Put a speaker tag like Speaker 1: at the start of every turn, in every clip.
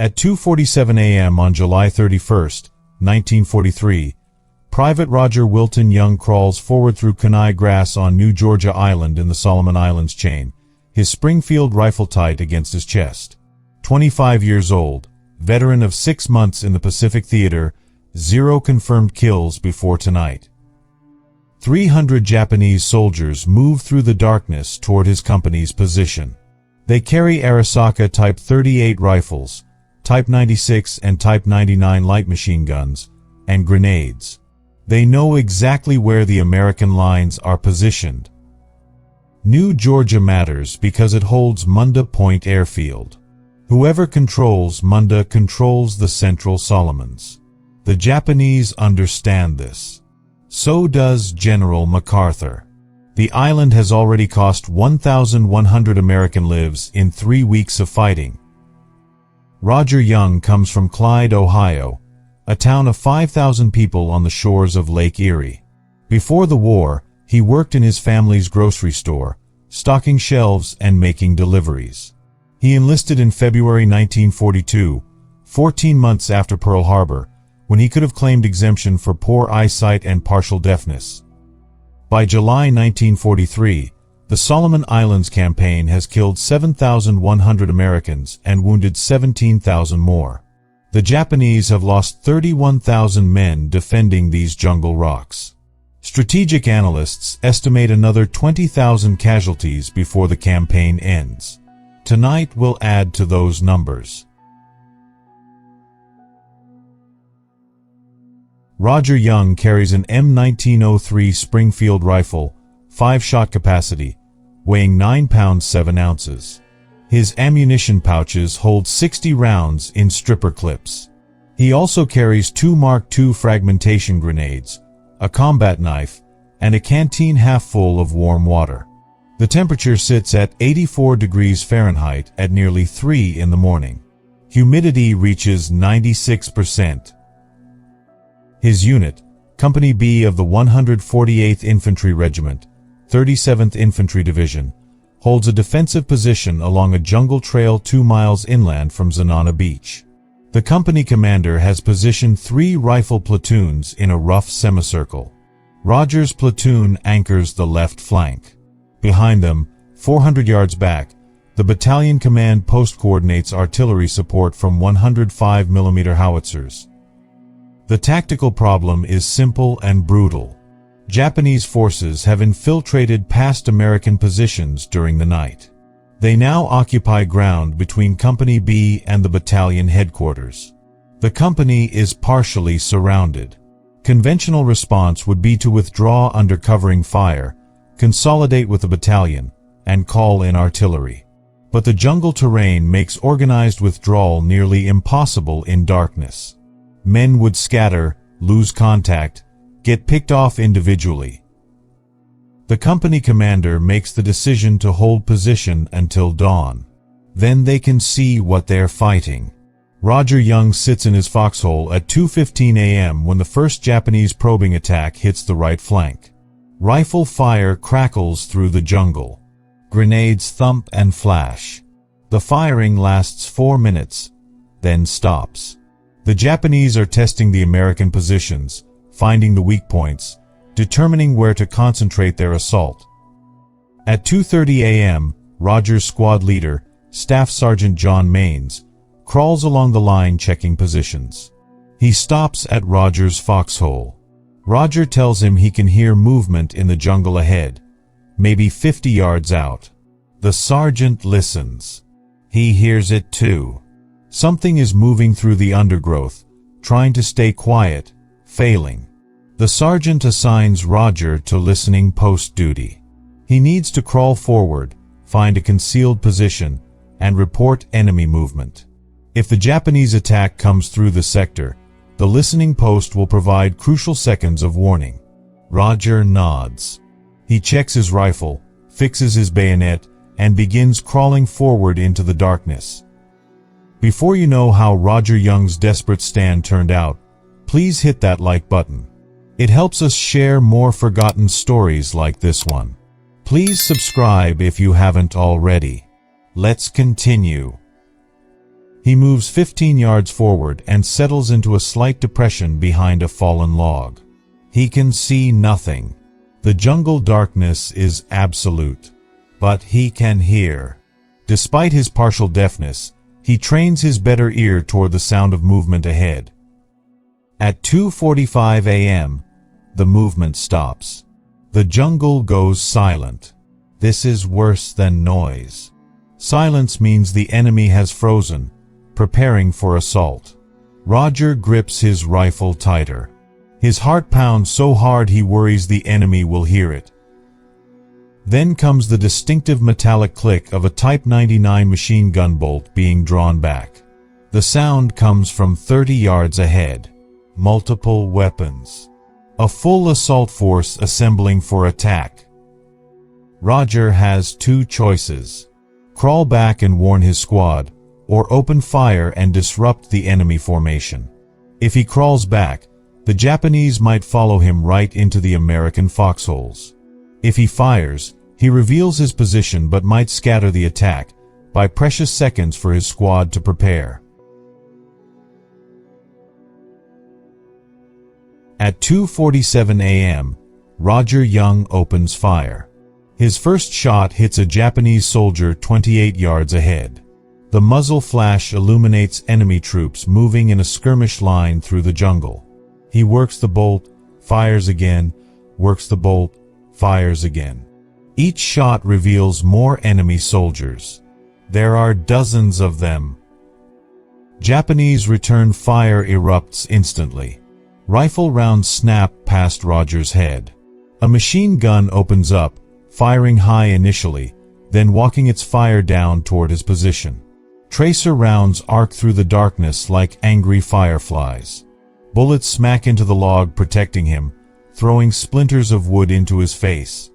Speaker 1: At 2:47 a.m. on July 31, 1943, Private Rodger Young crawls forward through Kenai grass on New Georgia Island in the Solomon Islands chain, his Springfield rifle tight against his chest. 25 years old, veteran of 6 months in the Pacific Theater, 0 confirmed kills before tonight. 300 Japanese soldiers move through the darkness toward his company's position. They carry Arisaka Type 38 rifles, Type 96 and Type 99 light machine guns, and grenades. They know exactly where the American lines are positioned. New Georgia matters because it holds Munda Point Airfield. Whoever controls Munda controls the Central Solomons. The Japanese understand this. So does General MacArthur. The island has already cost 1,100 American lives in 3 weeks of fighting. Rodger Young comes from Clyde, Ohio, a town of 5,000 people on the shores of Lake Erie. Before the war, he worked in his family's grocery store, stocking shelves and making deliveries. He enlisted in February 1942, 14 months after Pearl Harbor, when he could have claimed exemption for poor eyesight and partial deafness. By July 1943, the Solomon Islands campaign has killed 7,100 Americans and wounded 17,000 more. The Japanese have lost 31,000 men defending these jungle rocks. Strategic analysts estimate another 20,000 casualties before the campaign ends. Tonight will add to those numbers. Rodger Young carries an M1903 Springfield rifle, 5-shot capacity, weighing 9 pounds 7 ounces. His ammunition pouches hold 60 rounds in stripper clips. He also carries 2 Mark II fragmentation grenades, a combat knife, and a canteen half full of warm water. The temperature sits at 84 degrees Fahrenheit at nearly 3 in the morning. Humidity reaches 96%. His unit, Company B of the 148th Infantry Regiment, 37th Infantry Division, holds a defensive position along a jungle trail 2 miles inland from Zanana Beach. The company commander has positioned 3 rifle platoons in a rough semicircle. Rodger's platoon anchors the left flank. Behind them, 400 yards back, the battalion command post coordinates artillery support from 105 mm howitzers. The tactical problem is simple and brutal. Japanese forces have infiltrated past American positions during the night. They now occupy ground between Company B and the battalion headquarters. The company is partially surrounded. Conventional response would be to withdraw under covering fire, consolidate with the battalion, and call in artillery. But the jungle terrain makes organized withdrawal nearly impossible in darkness. Men would scatter, lose contact, get picked off individually. The company commander makes the decision to hold position until dawn. Then they can see what they're fighting. Rodger Young sits in his foxhole at 2:15 a.m. when the first Japanese probing attack hits the right flank. Rifle fire crackles through the jungle. Grenades thump and flash. The firing lasts 4 minutes, then stops. The Japanese are testing the American positions, finding the weak points, determining where to concentrate their assault. At 2:30 a.m., Rodger's squad leader, Staff Sergeant John Maines, crawls along the line checking positions. He stops at Rodger's foxhole. Rodger tells him he can hear movement in the jungle ahead, maybe 50 yards out. The sergeant listens. He hears it too. Something is moving through the undergrowth, trying to stay quiet, failing. The sergeant assigns Rodger to listening post duty. He needs to crawl forward, find a concealed position, and report enemy movement. If the Japanese attack comes through the sector, the listening post will provide crucial seconds of warning. Rodger nods. He checks his rifle, fixes his bayonet, and begins crawling forward into the darkness. Before you know how Rodger Young's desperate stand turned out, please hit that like button. It helps us share more forgotten stories like this one. Please subscribe if you haven't already. Let's continue. He moves 15 yards forward and settles into a slight depression behind a fallen log. He can see nothing. The jungle darkness is absolute. But he can hear. Despite his partial deafness, he trains his better ear toward the sound of movement ahead. At 2:45 a.m., the movement stops. The jungle goes silent. This is worse than noise. Silence means the enemy has frozen, preparing for assault. Rodger grips his rifle tighter. His heart pounds so hard he worries the enemy will hear it. Then comes the distinctive metallic click of a Type 99 machine gun bolt being drawn back. The sound comes from 30 yards ahead. Multiple weapons. A full assault force assembling for attack. Rodger has two choices: crawl back and warn his squad, or open fire and disrupt the enemy formation. If he crawls back, the Japanese might follow him right into the American foxholes. If he fires, he reveals his position but might scatter the attack, by precious seconds for his squad to prepare. At 2:47 a.m., Rodger Young opens fire. His first shot hits a Japanese soldier 28 yards ahead. The muzzle flash illuminates enemy troops moving in a skirmish line through the jungle. He works the bolt, fires again, works the bolt, fires again. Each shot reveals more enemy soldiers. There are dozens of them. Japanese return fire erupts instantly. Rifle rounds snap past Rodger's head. A machine gun opens up, firing high initially, then walking its fire down toward his position. Tracer rounds arc through the darkness like angry fireflies. Bullets smack into the log protecting him, throwing splinters of wood into his face.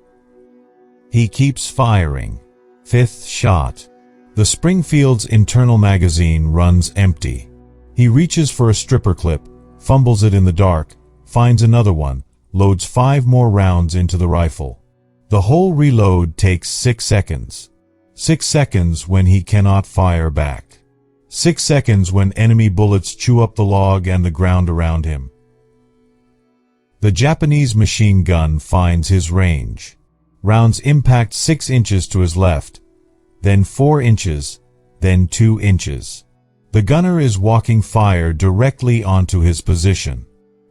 Speaker 1: He keeps firing. Fifth shot. The Springfield's internal magazine runs empty. He reaches for a stripper clip, fumbles it in the dark, finds another one, loads 5 more rounds into the rifle. The whole reload takes 6 seconds. 6 seconds when he cannot fire back. 6 seconds when enemy bullets chew up the log and the ground around him. The Japanese machine gun finds his range. Rounds impact 6 inches to his left, then 4 inches, then 2 inches. The gunner is walking fire directly onto his position.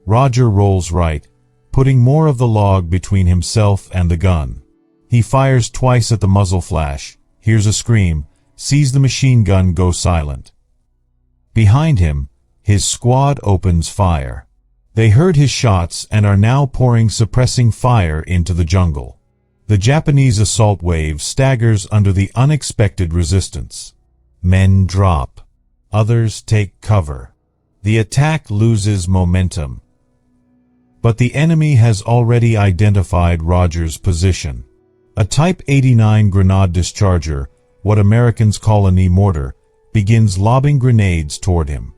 Speaker 1: Rodger rolls right, putting more of the log between himself and the gun. He fires twice at the muzzle flash, hears a scream, sees the machine gun go silent. Behind him, his squad opens fire. They heard his shots and are now pouring suppressing fire into the jungle. The Japanese assault wave staggers under the unexpected resistance. Men drop. Others take cover. The attack loses momentum. But the enemy has already identified Rodger's position. A Type 89 grenade discharger, what Americans call a knee mortar, begins lobbing grenades toward him.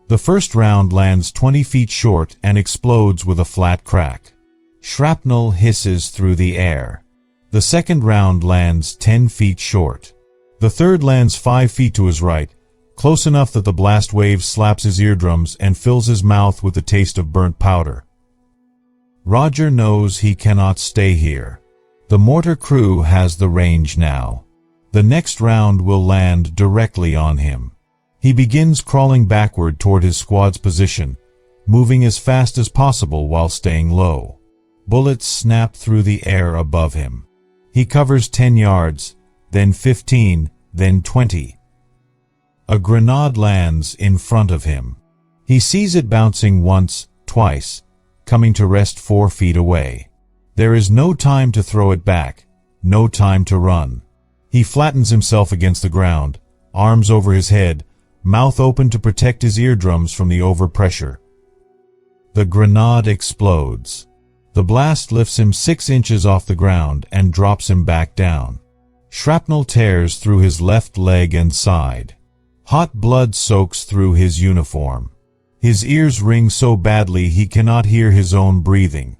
Speaker 1: The first round lands 20 feet short and explodes with a flat crack. Shrapnel hisses through the air. The second round lands 10 feet short. The third lands 5 feet to his right, close enough that the blast wave slaps his eardrums and fills his mouth with the taste of burnt powder. Rodger knows he cannot stay here. The mortar crew has the range now. The next round will land directly on him. He begins crawling backward toward his squad's position, moving as fast as possible while staying low. Bullets snap through the air above him. He covers 10 yards, then 15, then 20. A grenade lands in front of him. He sees it bouncing once, twice, coming to rest 4 feet away. There is no time to throw it back, no time to run. He flattens himself against the ground, arms over his head, mouth open to protect his eardrums from the overpressure. The grenade explodes. The blast lifts him 6 inches off the ground and drops him back down. Shrapnel tears through his left leg and side. Hot blood soaks through his uniform. His ears ring so badly he cannot hear his own breathing.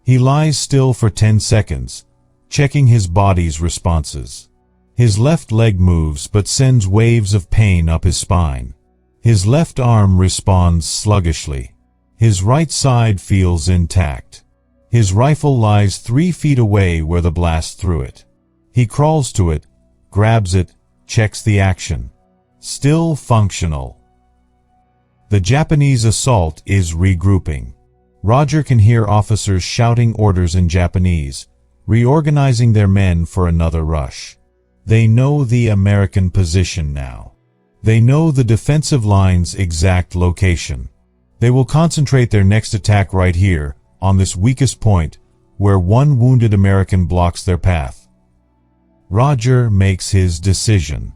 Speaker 1: He lies still for 10 seconds, checking his body's responses. His left leg moves but sends waves of pain up his spine. His left arm responds sluggishly. His right side feels intact. His rifle lies 3 feet away where the blast threw it. He crawls to it, grabs it, checks the action. Still functional. The Japanese assault is regrouping. Rodger can hear officers shouting orders in Japanese, reorganizing their men for another rush. They know the American position now. They know the defensive line's exact location. They will concentrate their next attack right here, on this weakest point, where one wounded American blocks their path. Rodger makes his decision.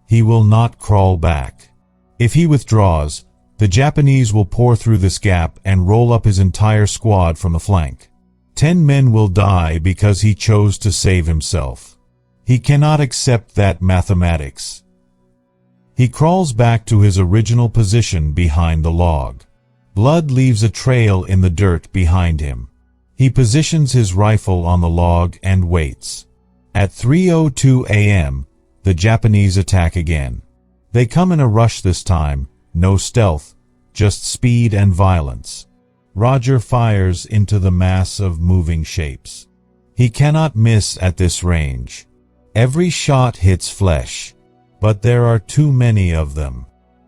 Speaker 1: He will not crawl back. If he withdraws, the Japanese will pour through this gap and roll up his entire squad from the flank. 10 men will die because he chose to save himself. He cannot accept that mathematics. He crawls back to his original position behind the log. Blood leaves a trail in the dirt behind him. He positions his rifle on the log and waits. At 3:02 a.m., the Japanese attack again. They come in a rush this time, no stealth, just speed and violence. Rodger fires into the mass of moving shapes. He cannot miss at this range. Every shot hits flesh, but there are too many of them.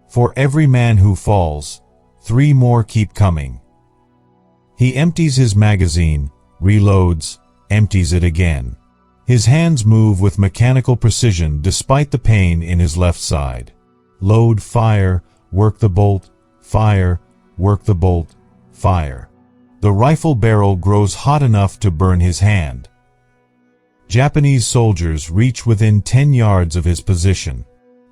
Speaker 1: For every man who falls, 3 more keep coming. He empties his magazine, reloads, empties it again. His hands move with mechanical precision despite the pain in his left side. Load, fire, work the bolt, fire, work the bolt, fire. The rifle barrel grows hot enough to burn his hand. Japanese soldiers reach within 10 yards of his position.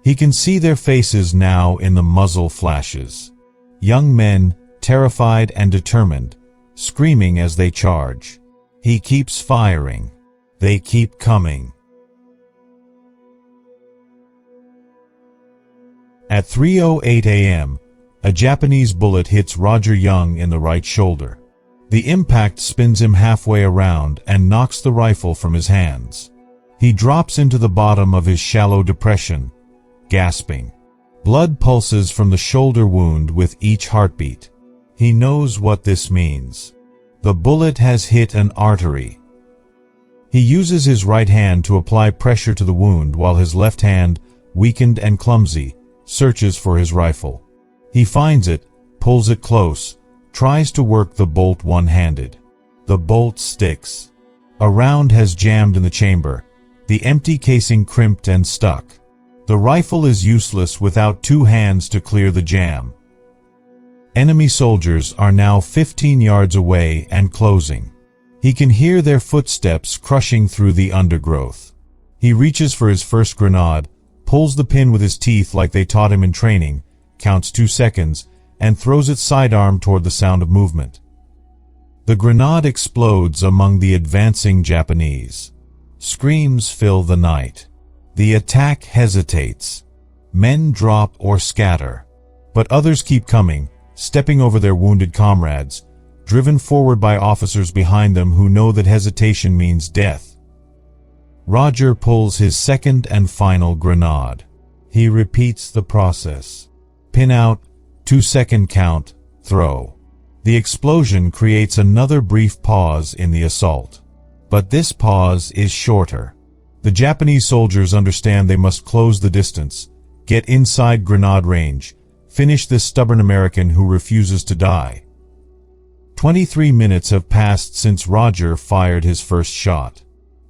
Speaker 1: He can see their faces now in the muzzle flashes. Young men, terrified and determined, screaming as they charge. He keeps firing. They keep coming. At 3:08 a.m., a Japanese bullet hits Rodger Young in the right shoulder. The impact spins him halfway around and knocks the rifle from his hands. He drops into the bottom of his shallow depression, gasping. Blood pulses from the shoulder wound with each heartbeat. He knows what this means. The bullet has hit an artery. He uses his right hand to apply pressure to the wound while his left hand, weakened and clumsy, searches for his rifle. He finds it, pulls it close, tries to work the bolt one-handed. The bolt sticks. A round has jammed in the chamber, the empty casing crimped and stuck. The rifle is useless without 2 hands to clear the jam. Enemy soldiers are now 15 yards away and closing. He can hear their footsteps crushing through the undergrowth. He reaches for his first grenade, pulls the pin with his teeth like they taught him in training, counts 2 seconds, and throws its sidearm toward the sound of movement. The grenade explodes among the advancing Japanese. Screams fill the night. The attack hesitates. Men drop or scatter. But others keep coming, stepping over their wounded comrades, driven forward by officers behind them who know that hesitation means death. Rodger pulls his second and final grenade. He repeats the process. Pin out, 2-second count, throw. The explosion creates another brief pause in the assault. But this pause is shorter. The Japanese soldiers understand they must close the distance, get inside grenade range, finish this stubborn American who refuses to die. 23 minutes have passed since Rodger fired his first shot.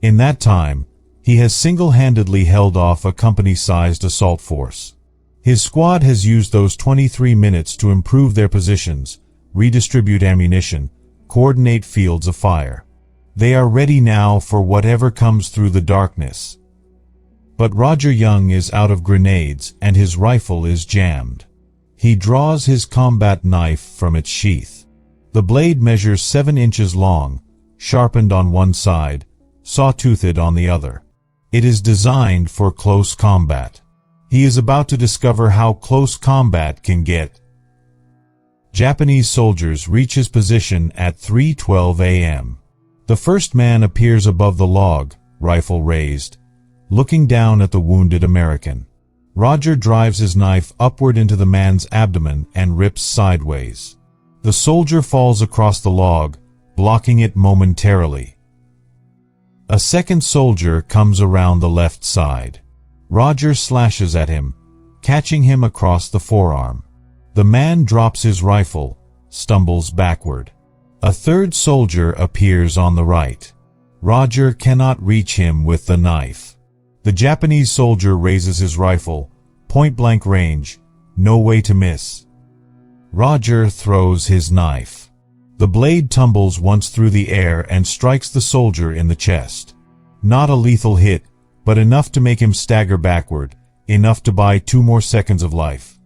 Speaker 1: In that time, he has single-handedly held off a company-sized assault force. His squad has used those 23 minutes to improve their positions, redistribute ammunition, coordinate fields of fire. They are ready now for whatever comes through the darkness. But Rodger Young is out of grenades and his rifle is jammed. He draws his combat knife from its sheath. The blade measures 7 inches long, sharpened on one side, saw-toothed on the other. It is designed for close combat. He is about to discover how close combat can get. Japanese soldiers reach his position at 3:12 a.m. The first man appears above the log, rifle raised. looking down at the wounded American. Rodger drives his knife upward into the man's abdomen and rips sideways. The soldier falls across the log, blocking it momentarily. A second soldier comes around the left side. Rodger slashes at him, catching him across the forearm. The man drops his rifle, stumbles backward. A third soldier appears on the right. Rodger cannot reach him with the knife. The Japanese soldier raises his rifle, point-blank range, no way to miss. Rodger throws his knife. The blade tumbles once through the air and strikes the soldier in the chest. Not a lethal hit, but enough to make him stagger backward, enough to buy 2 more seconds of life.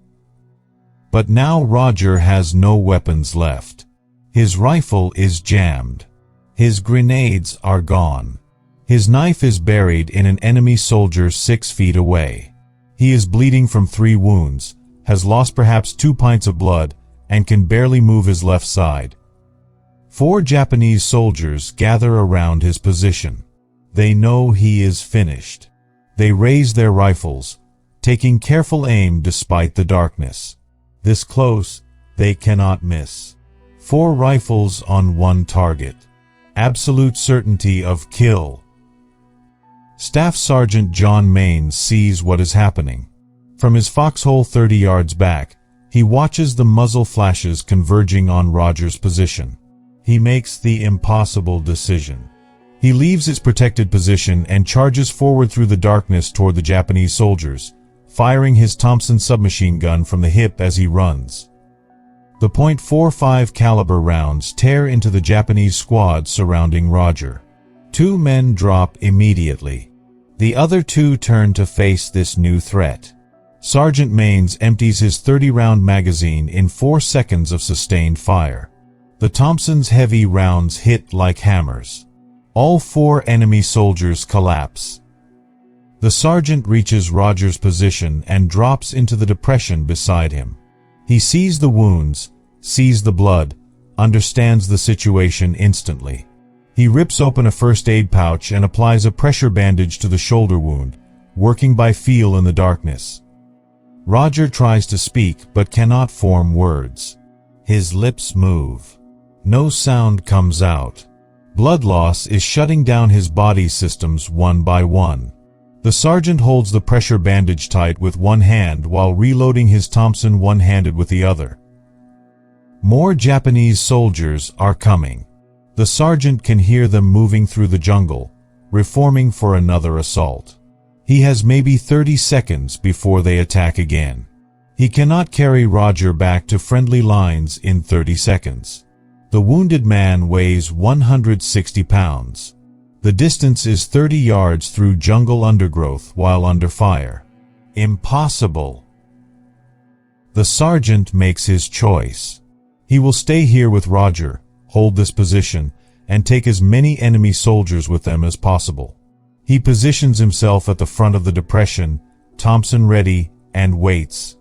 Speaker 1: But now Rodger has no weapons left. His rifle is jammed. His grenades are gone. His knife is buried in an enemy soldier 6 feet away. He is bleeding from 3 wounds, has lost perhaps 2 pints of blood, and can barely move his left side. 4 Japanese soldiers gather around his position. They know he is finished. They raise their rifles, taking careful aim despite the darkness. This close, they cannot miss. 4 rifles on 1 target. Absolute certainty of kill. Staff Sergeant John Maines sees what is happening. From his foxhole 30 yards back, he watches the muzzle flashes converging on Rodger's position. He makes the impossible decision. He leaves his protected position and charges forward through the darkness toward the Japanese soldiers, firing his Thompson submachine gun from the hip as he runs. The .45 caliber rounds tear into the Japanese squad surrounding Rodger. 2 men drop immediately. The other 2 turn to face this new threat. Sergeant Maines empties his 30-round magazine in 4 seconds of sustained fire. The Thompson's heavy rounds hit like hammers. All 4 enemy soldiers collapse. The sergeant reaches Rodger's position and drops into the depression beside him. He sees the wounds, sees the blood, understands the situation instantly. He rips open a first aid pouch and applies a pressure bandage to the shoulder wound, working by feel in the darkness. Rodger tries to speak but cannot form words. His lips move. No sound comes out. Blood loss is shutting down his body systems one by one. The sergeant holds the pressure bandage tight with one hand while reloading his Thompson one-handed with the other. More Japanese soldiers are coming. The sergeant can hear them moving through the jungle, reforming for another assault. He has maybe 30 seconds before they attack again. He cannot carry Rodger back to friendly lines in 30 seconds. The wounded man weighs 160 pounds. The distance is 30 yards through jungle undergrowth while under fire. Impossible. The sergeant makes his choice. He will stay here with Rodger, hold this position, and take as many enemy soldiers with them as possible. He positions himself at the front of the depression, Thompson ready, and waits.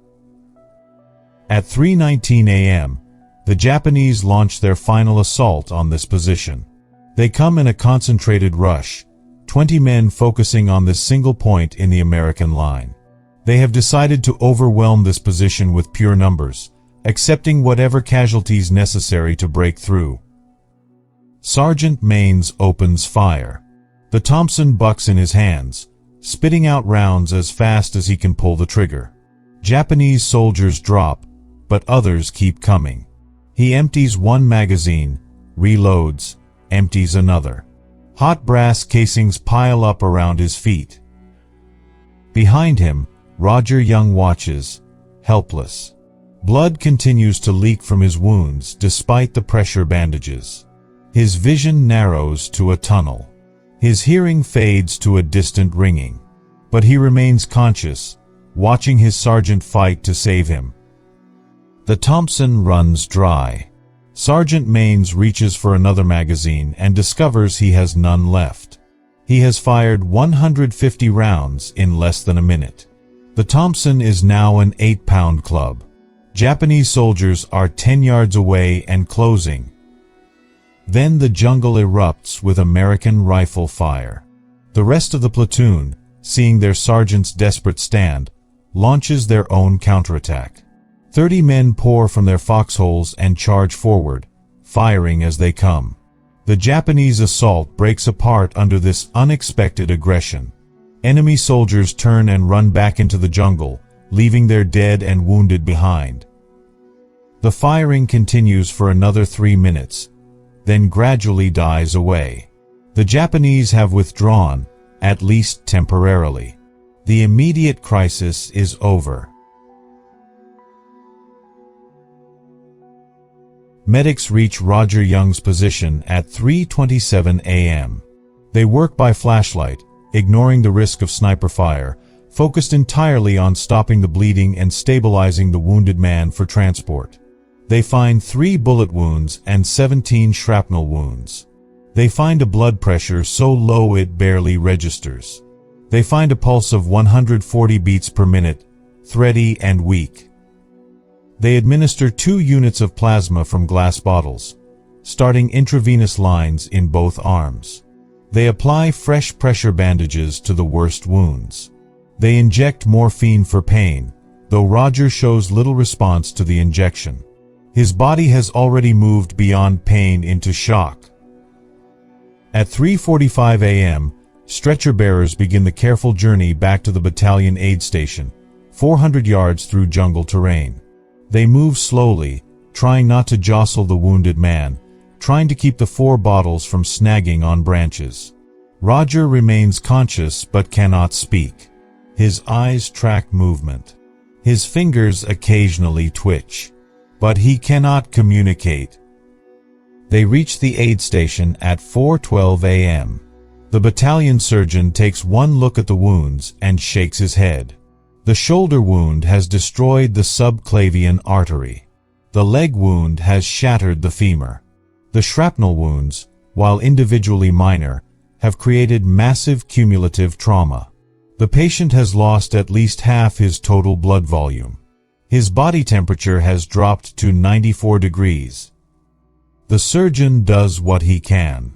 Speaker 1: At 3:19 a.m., the Japanese launch their final assault on this position. They come in a concentrated rush, 20 men focusing on this single point in the American line. They have decided to overwhelm this position with pure numbers, accepting whatever casualties necessary to break through. Sergeant Maines opens fire. The Thompson bucks in his hands, spitting out rounds as fast as he can pull the trigger. Japanese soldiers drop, but others keep coming. He empties one magazine, reloads, empties another. Hot brass casings pile up around his feet. Behind him, Rodger Young watches, helpless. Blood continues to leak from his wounds despite the pressure bandages. His vision narrows to a tunnel. His hearing fades to a distant ringing. But he remains conscious, watching his sergeant fight to save him. The Thompson runs dry. Sergeant Maines reaches for another magazine and discovers he has none left. He has fired 150 rounds in less than a minute. The Thompson is now an 8-pound club. Japanese soldiers are 10 yards away and closing. Then the jungle erupts with American rifle fire. The rest of the platoon, seeing their sergeant's desperate stand, launches their own counterattack. 30 men pour from their foxholes and charge forward, firing as they come. The Japanese assault breaks apart under this unexpected aggression. Enemy soldiers turn and run back into the jungle, leaving their dead and wounded behind. The firing continues for another 3 minutes, then gradually dies away. The Japanese have withdrawn, at least temporarily. The immediate crisis is over. Medics reach Rodger Young's position at 3:27 a.m. They work by flashlight, ignoring the risk of sniper fire, focused entirely on stopping the bleeding and stabilizing the wounded man for transport. They find 3 bullet wounds and 17 shrapnel wounds. They find a blood pressure so low it barely registers. They find a pulse of 140 beats per minute, thready and weak. They administer 2 units of plasma from glass bottles, starting intravenous lines in both arms. They apply fresh pressure bandages to the worst wounds. They inject morphine for pain, though Rodger shows little response to the injection. His body has already moved beyond pain into shock. At 3:45 a.m., stretcher bearers begin the careful journey back to the battalion aid station, 400 yards through jungle terrain. They move slowly, trying not to jostle the wounded man, trying to keep the 4 bottles from snagging on branches. Rodger remains conscious but cannot speak. His eyes track movement. His fingers occasionally twitch, but he cannot communicate. They reach the aid station at 4:12 a.m. The battalion surgeon takes one look at the wounds and shakes his head. The shoulder wound has destroyed the subclavian artery. The leg wound has shattered the femur. The shrapnel wounds, while individually minor, have created massive cumulative trauma. The patient has lost at least half his total blood volume. His body temperature has dropped to 94 degrees. The surgeon does what he can.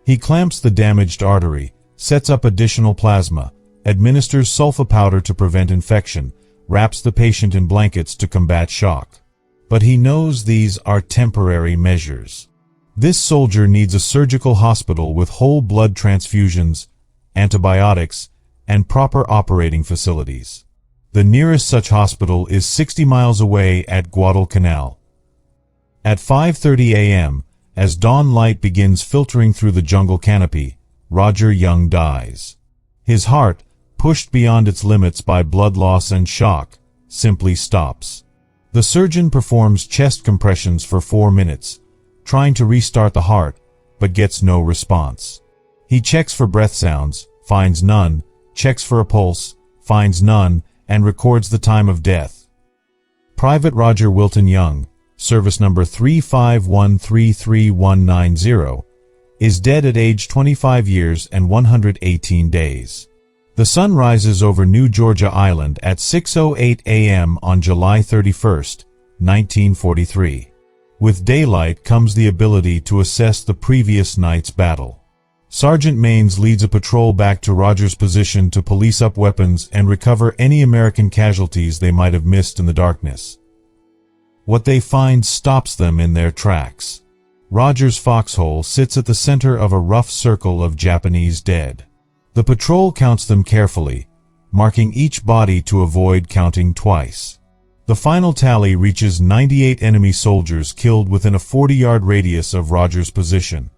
Speaker 1: He clamps the damaged artery, sets up additional plasma, administers sulfa powder to prevent infection, wraps the patient in blankets to combat shock. But he knows these are temporary measures. This soldier needs a surgical hospital with whole blood transfusions, antibiotics, and proper operating facilities. The nearest such hospital is 60 miles away at Guadalcanal. At 5:30 a.m., as dawn light begins filtering through the jungle canopy, Rodger Young dies. His heart, pushed beyond its limits by blood loss and shock, simply stops. The surgeon performs chest compressions for 4 minutes, trying to restart the heart, but gets no response. He checks for breath sounds, finds none, checks for a pulse, finds none, and records the time of death. Private Rodger Young, service number 351339190, is dead at age 25 years and 118 days. The sun rises over New Georgia Island at 6:08 a.m. on July 31, 1943. With daylight comes the ability to assess the previous night's battle. Sergeant Maines leads a patrol back to Rodger's position to police up weapons and recover any American casualties they might have missed in the darkness. What they find stops them in their tracks. Rodger's foxhole sits at the center of a rough circle of Japanese dead. The patrol counts them carefully, marking each body to avoid counting twice. The final tally reaches 98 enemy soldiers killed within a 40-yard radius of Rodger's position.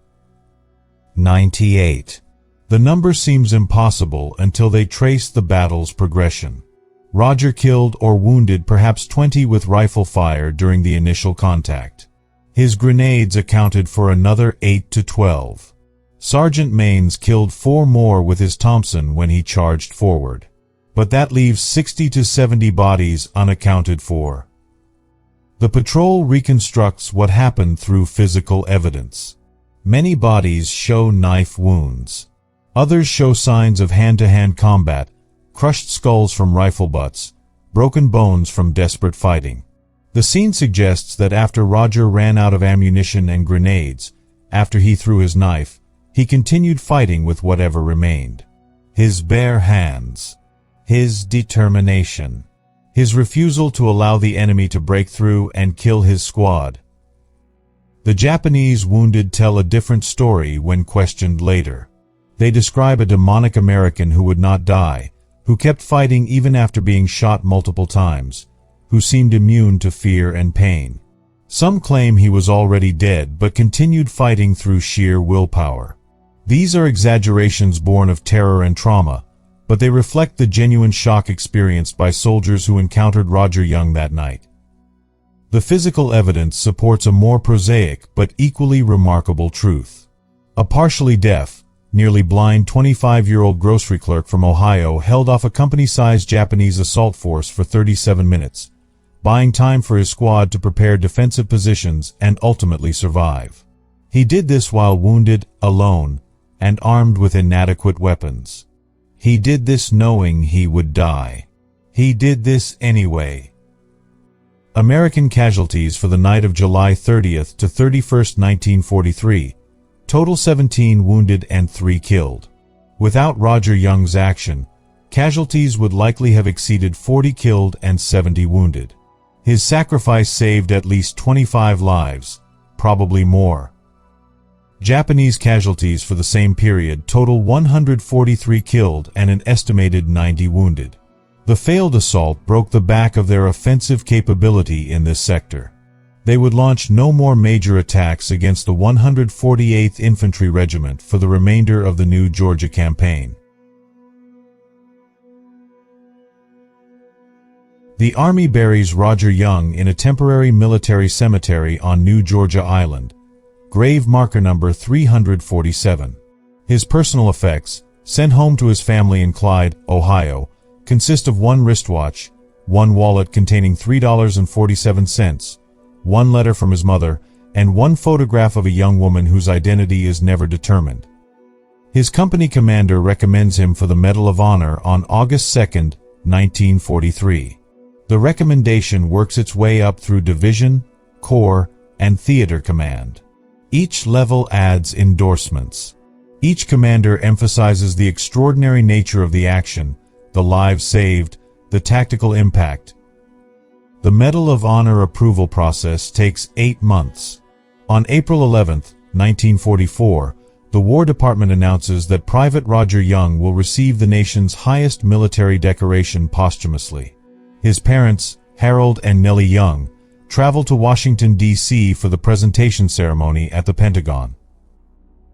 Speaker 1: 98. The number seems impossible until they trace the battle's progression. Rodger killed or wounded perhaps 20 with rifle fire during the initial contact. His grenades accounted for another 8 to 12. Sergeant Maines killed 4 more with his Thompson when he charged forward. But that leaves 60 to 70 bodies unaccounted for. The patrol reconstructs what happened through physical evidence. Many bodies show knife wounds. Others show signs of hand-to-hand combat, crushed skulls from rifle butts, broken bones from desperate fighting. The scene suggests that after Rodger ran out of ammunition and grenades, after he threw his knife, he continued fighting with whatever remained. his bare hands, his determination, his refusal to allow the enemy to break through and kill his squad. The Japanese wounded tell a different story when questioned later. They describe a demonic American who would not die, who kept fighting even after being shot multiple times, who seemed immune to fear and pain. Some claim he was already dead but continued fighting through sheer willpower. These are exaggerations born of terror and trauma, but they reflect the genuine shock experienced by soldiers who encountered Rodger Young that night. The physical evidence supports a more prosaic but equally remarkable truth. A partially deaf, nearly blind 25-year-old grocery clerk from Ohio held off a company-sized Japanese assault force for 37 minutes, buying time for his squad to prepare defensive positions and ultimately survive. He did this while wounded, alone, and armed with inadequate weapons. He did this knowing he would die. He did this anyway. American casualties for the night of July 30th to 31st, 1943, total 17 wounded and 3 killed. Without Rodger Young's action, casualties would likely have exceeded 40 killed and 70 wounded. His sacrifice saved at least 25 lives, probably more. Japanese casualties for the same period total 143 killed and an estimated 90 wounded. The failed assault broke the back of their offensive capability in this sector. They would launch no more major attacks against the 148th Infantry Regiment for the remainder of the New Georgia campaign. The Army buries Rodger Young in a temporary military cemetery on New Georgia Island, grave marker number 347. His personal effects, sent home to his family in Clyde, Ohio, consist of one wristwatch, one wallet containing $3.47, one letter from his mother, and one photograph of a young woman whose identity is never determined. His company commander recommends him for the Medal of Honor on August 2, 1943. The recommendation works its way up through Division, Corps, and Theater Command. Each level adds endorsements. Each commander emphasizes the extraordinary nature of the action, the lives saved, the tactical impact. The Medal of Honor approval process takes 8 months. On April 11, 1944, the War Department announces that Private Rodger Young will receive the nation's highest military decoration posthumously. His parents, Harold and Nellie Young, travel to Washington, D.C. for the presentation ceremony at the Pentagon.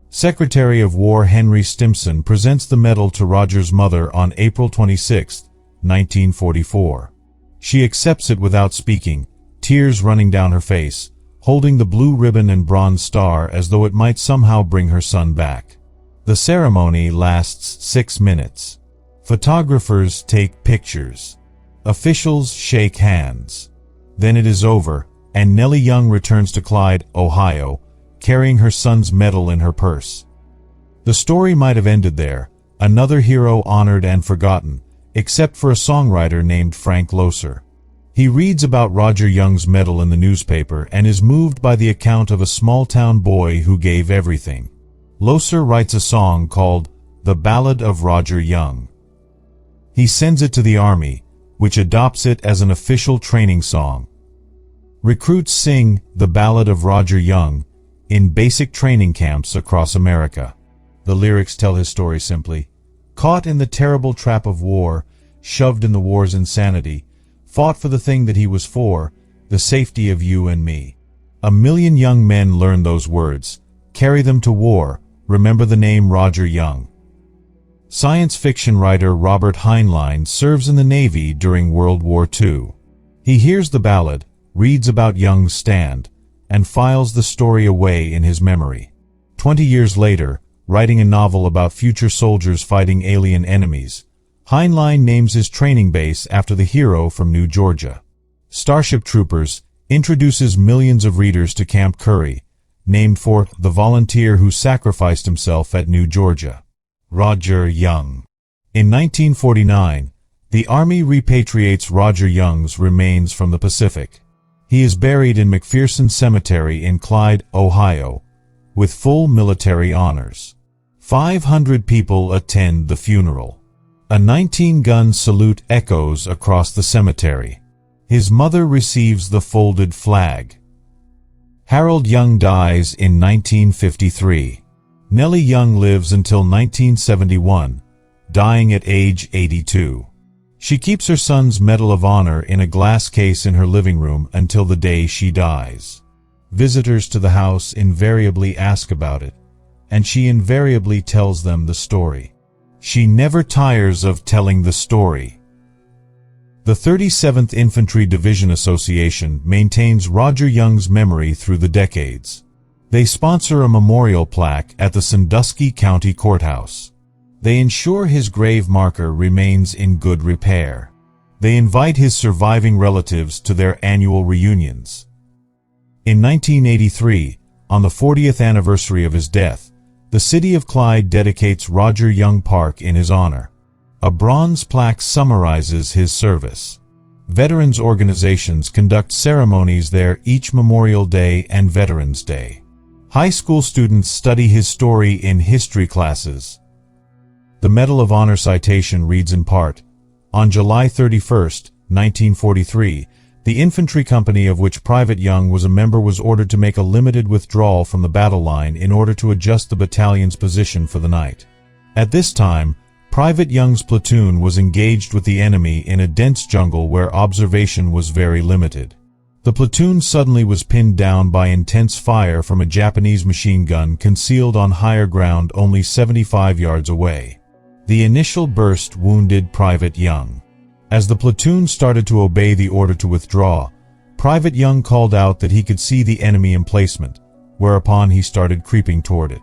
Speaker 1: Secretary of War Henry Stimson presents the medal to Rodger's mother on April 26, 1944. She accepts it without speaking, tears running down her face, holding the blue ribbon and bronze star as though it might somehow bring her son back. The ceremony lasts 6 minutes. Photographers take pictures. Officials shake hands. Then it is over, and Nellie Young returns to Clyde, Ohio, carrying her son's medal in her purse. The story might have ended there, another hero honored and forgotten, except for a songwriter named Frank Loesser. He reads about Rodger Young's medal in the newspaper and is moved by the account of a small-town boy who gave everything. Loesser writes a song called The Ballad of Rodger Young. He sends it to the Army, which adopts it as an official training song. Recruits sing The Ballad of Rodger Young in basic training camps across America. The lyrics tell his story simply. Caught in the terrible trap of war, shoved in the war's insanity, fought for the thing that he was for, the safety of you and me. 1,000,000 young men learn those words, carry them to war, remember the name Rodger Young. Science fiction writer Robert Heinlein serves in the Navy during World War II. He hears the ballad, reads about Young's stand, and files the story away in his memory. 20 years later, writing a novel about future soldiers fighting alien enemies, Heinlein names his training base after the hero from New Georgia. Starship Troopers introduces millions of readers to Camp Curry, named for the volunteer who sacrificed himself at New Georgia, Rodger Young. In 1949, the Army repatriates Rodger Young's remains from the Pacific. He is buried in McPherson Cemetery in Clyde, Ohio, with full military honors. 500 people attend the funeral. A 19-gun salute echoes across the cemetery. His mother receives the folded flag. Harold Young dies in 1953. Nellie Young lives until 1971, dying at age 82. She keeps her son's Medal of Honor in a glass case in her living room until the day she dies. Visitors to the house invariably ask about it, and she invariably tells them the story. She never tires of telling the story. The 37th Infantry Division Association maintains Rodger Young's memory through the decades. They sponsor a memorial plaque at the Sandusky County Courthouse. They ensure his grave marker remains in good repair. They invite his surviving relatives to their annual reunions. In 1983, on the 40th anniversary of his death, the city of Clyde dedicates Rodger Young Park in his honor. A bronze plaque summarizes his service. Veterans organizations conduct ceremonies there each Memorial Day and Veterans Day. High school students study his story in history classes. The Medal of Honor citation reads in part, "On July 31, 1943, the infantry company of which Private Young was a member was ordered to make a limited withdrawal from the battle line in order to adjust the battalion's position for the night. At this time, Private Young's platoon was engaged with the enemy in a dense jungle where observation was very limited. The platoon suddenly was pinned down by intense fire from a Japanese machine gun concealed on higher ground only 75 yards away. The initial burst wounded Private Young. As the platoon started to obey the order to withdraw, Private Young called out that he could see the enemy emplacement, whereupon he started creeping toward it.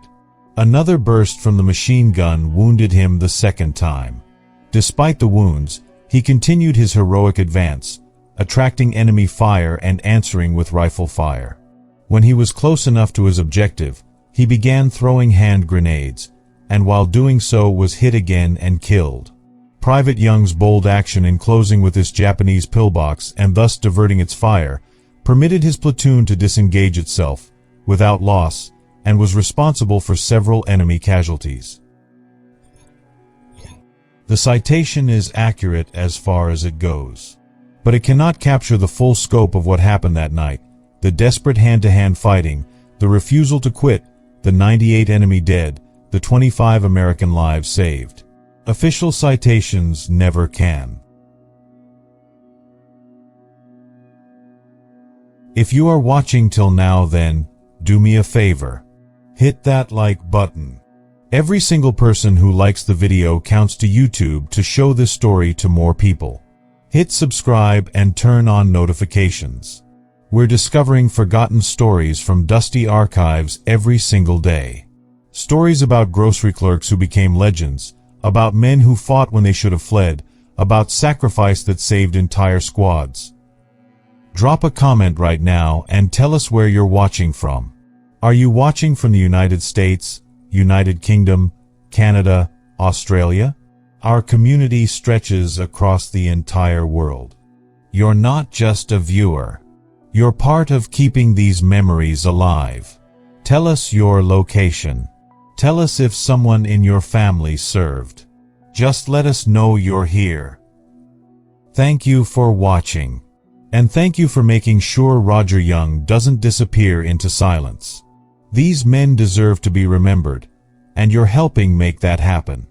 Speaker 1: Another burst from the machine gun wounded him the second time. Despite the wounds, he continued his heroic advance, attracting enemy fire and answering with rifle fire. When he was close enough to his objective, he began throwing hand grenades, and while doing so was hit again and killed. Private Young's bold action in closing with this Japanese pillbox and thus diverting its fire permitted his platoon to disengage itself, without loss, and was responsible for several enemy casualties. The citation is accurate as far as it goes, but it cannot capture the full scope of what happened that night: the desperate hand-to-hand fighting, the refusal to quit, the 98 enemy dead, the 25 American lives saved. Official citations never can. If you are watching till now, then do me a favor. Hit that like button. Every single person who likes the video counts to YouTube to show this story to more people. Hit subscribe and turn on notifications. We're discovering forgotten stories from dusty archives every single day. Stories about grocery clerks who became legends, about men who fought when they should have fled, about sacrifice that saved entire squads. Drop a comment right now and tell us where you're watching from. Are you watching from the United States, United Kingdom, Canada, Australia? Our community stretches across the entire world. You're not just a viewer. You're part of keeping these memories alive. Tell us your location. Tell us if someone in your family served. Just let us know you're here. Thank you for watching. And thank you for making sure Rodger Young doesn't disappear into silence. These men deserve to be remembered, and you're helping make that happen.